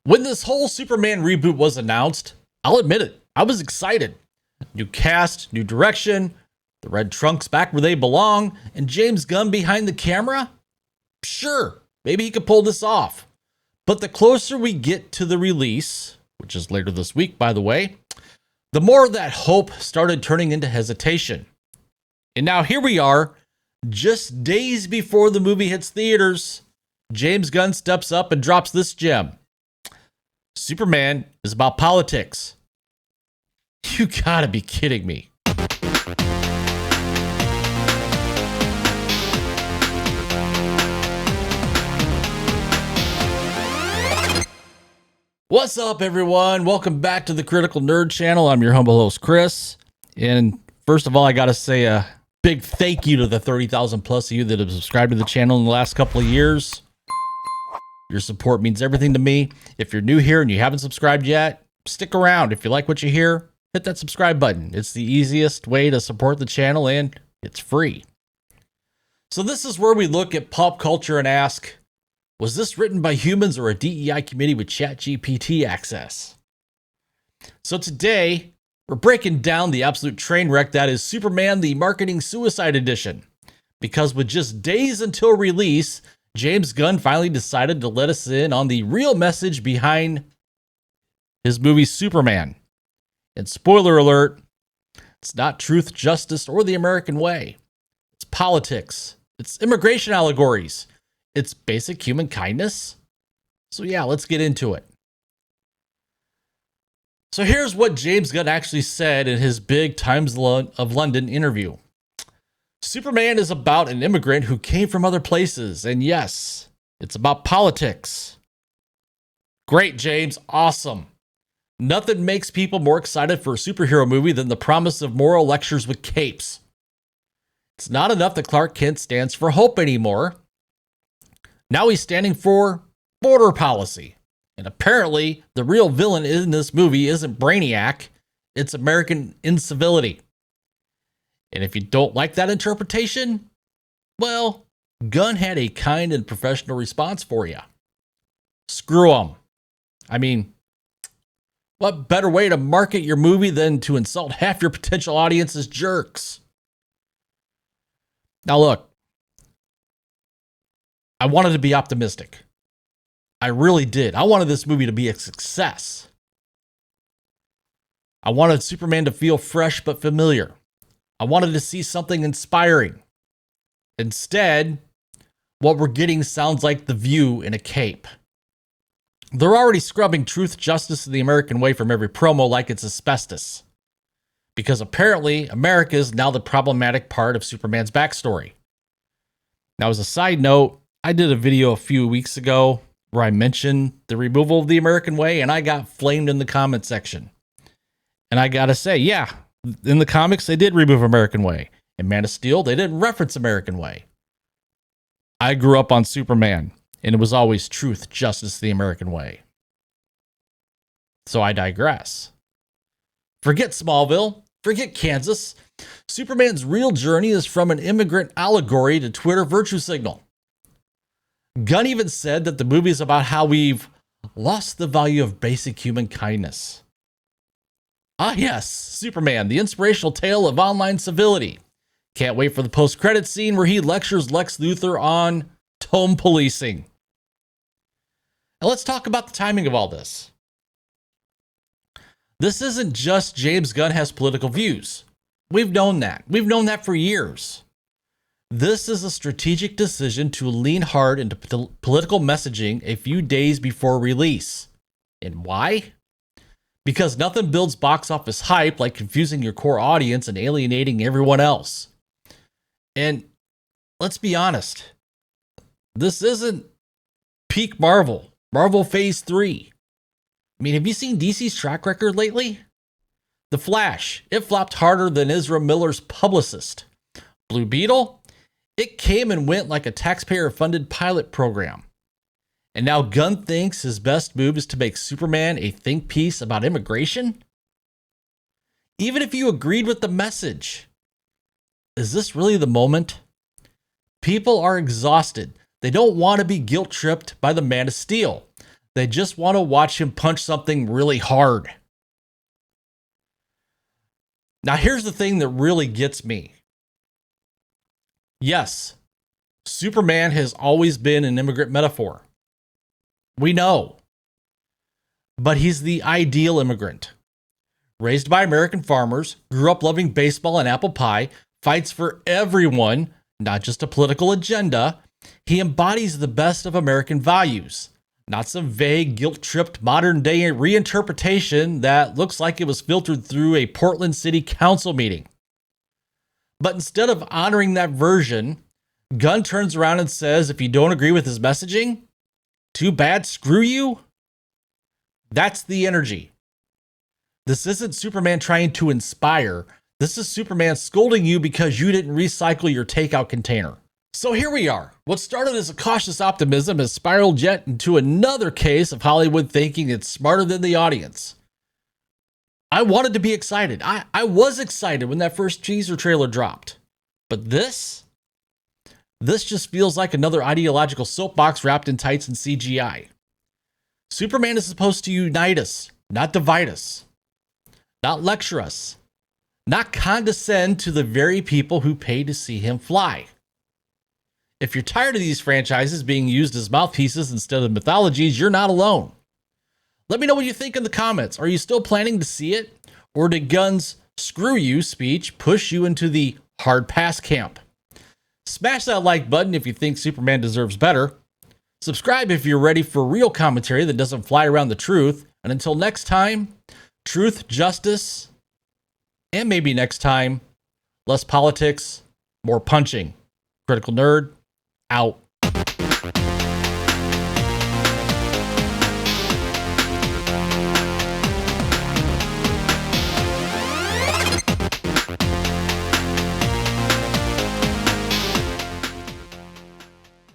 When this whole Superman reboot was announced, I'll admit it, I was excited. New cast, new direction, the red trunks back where they belong, and James Gunn behind the camera? Sure, maybe he could pull this off. But the closer we get to the release, which is later this week, by the way, the more that hope started turning into hesitation. And now here we are, just days before the movie hits theaters, James Gunn steps up and drops this gem. Superman is about politics. You gotta be kidding me. What's up, everyone? Welcome back to the Critical Nerd Channel. I'm your humble host, Chris. And first of all, I gotta say a big thank you to the 30,000 plus of you that have subscribed to the channel in the last couple of years. Your support means everything to me. If you're new here and you haven't subscribed yet, stick around. If you like what you hear, hit that subscribe button. It's the easiest way to support the channel and it's free. So this is where we look at pop culture and ask, was this written by humans or a DEI committee with ChatGPT access? So today, we're breaking down the absolute train wreck that is Superman the Marketing Suicide Edition. Because with just days until release, James Gunn finally decided to let us in on the real message behind his movie Superman. And spoiler alert, it's not truth, justice, or the American way. It's politics. It's immigration allegories. It's basic human kindness. So yeah, let's get into it. So here's what James Gunn actually said in his big Times of London interview. Superman is about an immigrant who came from other places, and yes, it's about politics. Great, James. Awesome. Nothing makes people more excited for a superhero movie than the promise of moral lectures with capes. It's not enough that Clark Kent stands for hope anymore. Now he's standing for border policy. And apparently, the real villain in this movie isn't Brainiac, it's American incivility. And if you don't like that interpretation, well, Gunn had a kind and professional response for you. Screw him. I mean, what better way to market your movie than to insult half your potential audience as jerks? Now look, I wanted to be optimistic. I really did. I wanted this movie to be a success. I wanted Superman to feel fresh but familiar. I wanted to see something inspiring. Instead, what we're getting sounds like The View in a cape. They're already scrubbing truth, justice, and the American way from every promo like it's asbestos. Because apparently, America is now the problematic part of Superman's backstory. Now, as a side note, I did a video a few weeks ago where I mentioned the removal of the American way, and I got flamed in the comment section. And I gotta say, yeah, in the comics, they did remove American way. In Man of Steel, they didn't reference American way. I grew up on Superman, and it was always truth, justice, the American way. So I digress. Forget Smallville. Forget Kansas. Superman's real journey is from an immigrant allegory to Twitter virtue signal. Gunn even said that the movie is about how we've lost the value of basic human kindness. Ah yes, Superman, the inspirational tale of online civility. Can't wait for the post-credit scene where he lectures Lex Luthor on tone policing. Now let's talk about the timing of all this. This isn't just James Gunn has political views. We've known that. We've known that for years. This is a strategic decision to lean hard into political messaging a few days before release. And why? Because nothing builds box office hype like confusing your core audience and alienating everyone else. And let's be honest, this isn't peak Marvel Phase 3. I mean, have you seen DC's track record lately? The Flash, it flopped harder than Ezra Miller's publicist. Blue Beetle, it came and went like a taxpayer-funded pilot program. And now Gunn thinks his best move is to make Superman a think piece about immigration? Even if you agreed with the message, is this really the moment? People are exhausted. They don't want to be guilt-tripped by the Man of Steel. They just want to watch him punch something really hard. Now, here's the thing that really gets me. Yes, Superman has always been an immigrant metaphor. We know. But he's the ideal immigrant. Raised by American farmers, grew up loving baseball and apple pie, fights for everyone, not just a political agenda. He embodies the best of American values, not some vague, guilt-tripped modern-day reinterpretation that looks like it was filtered through a Portland City Council meeting. But instead of honoring that version, Gunn turns around and says if you don't agree with his messaging, too bad, screw you. That's the energy. This isn't Superman trying to inspire. This is Superman scolding you because you didn't recycle your takeout container. So here we are. What started as a cautious optimism has spiraled yet into another case of Hollywood thinking it's smarter than the audience. I wanted to be excited. I was excited when that first teaser trailer dropped. But this just feels like another ideological soapbox wrapped in tights and CGI. Superman is supposed to unite us, not divide us, not lecture us, not condescend to the very people who pay to see him fly. If you're tired of these franchises being used as mouthpieces instead of mythologies, you're not alone. Let me know what you think in the comments. Are you still planning to see it? Or did Gunn's "screw you" speech push you into the hard pass camp? Smash that like button if you think Superman deserves better. Subscribe if you're ready for real commentary that doesn't fly around the truth. And until next time, truth, justice, and maybe next time, less politics, more punching. Critical Nerd, out.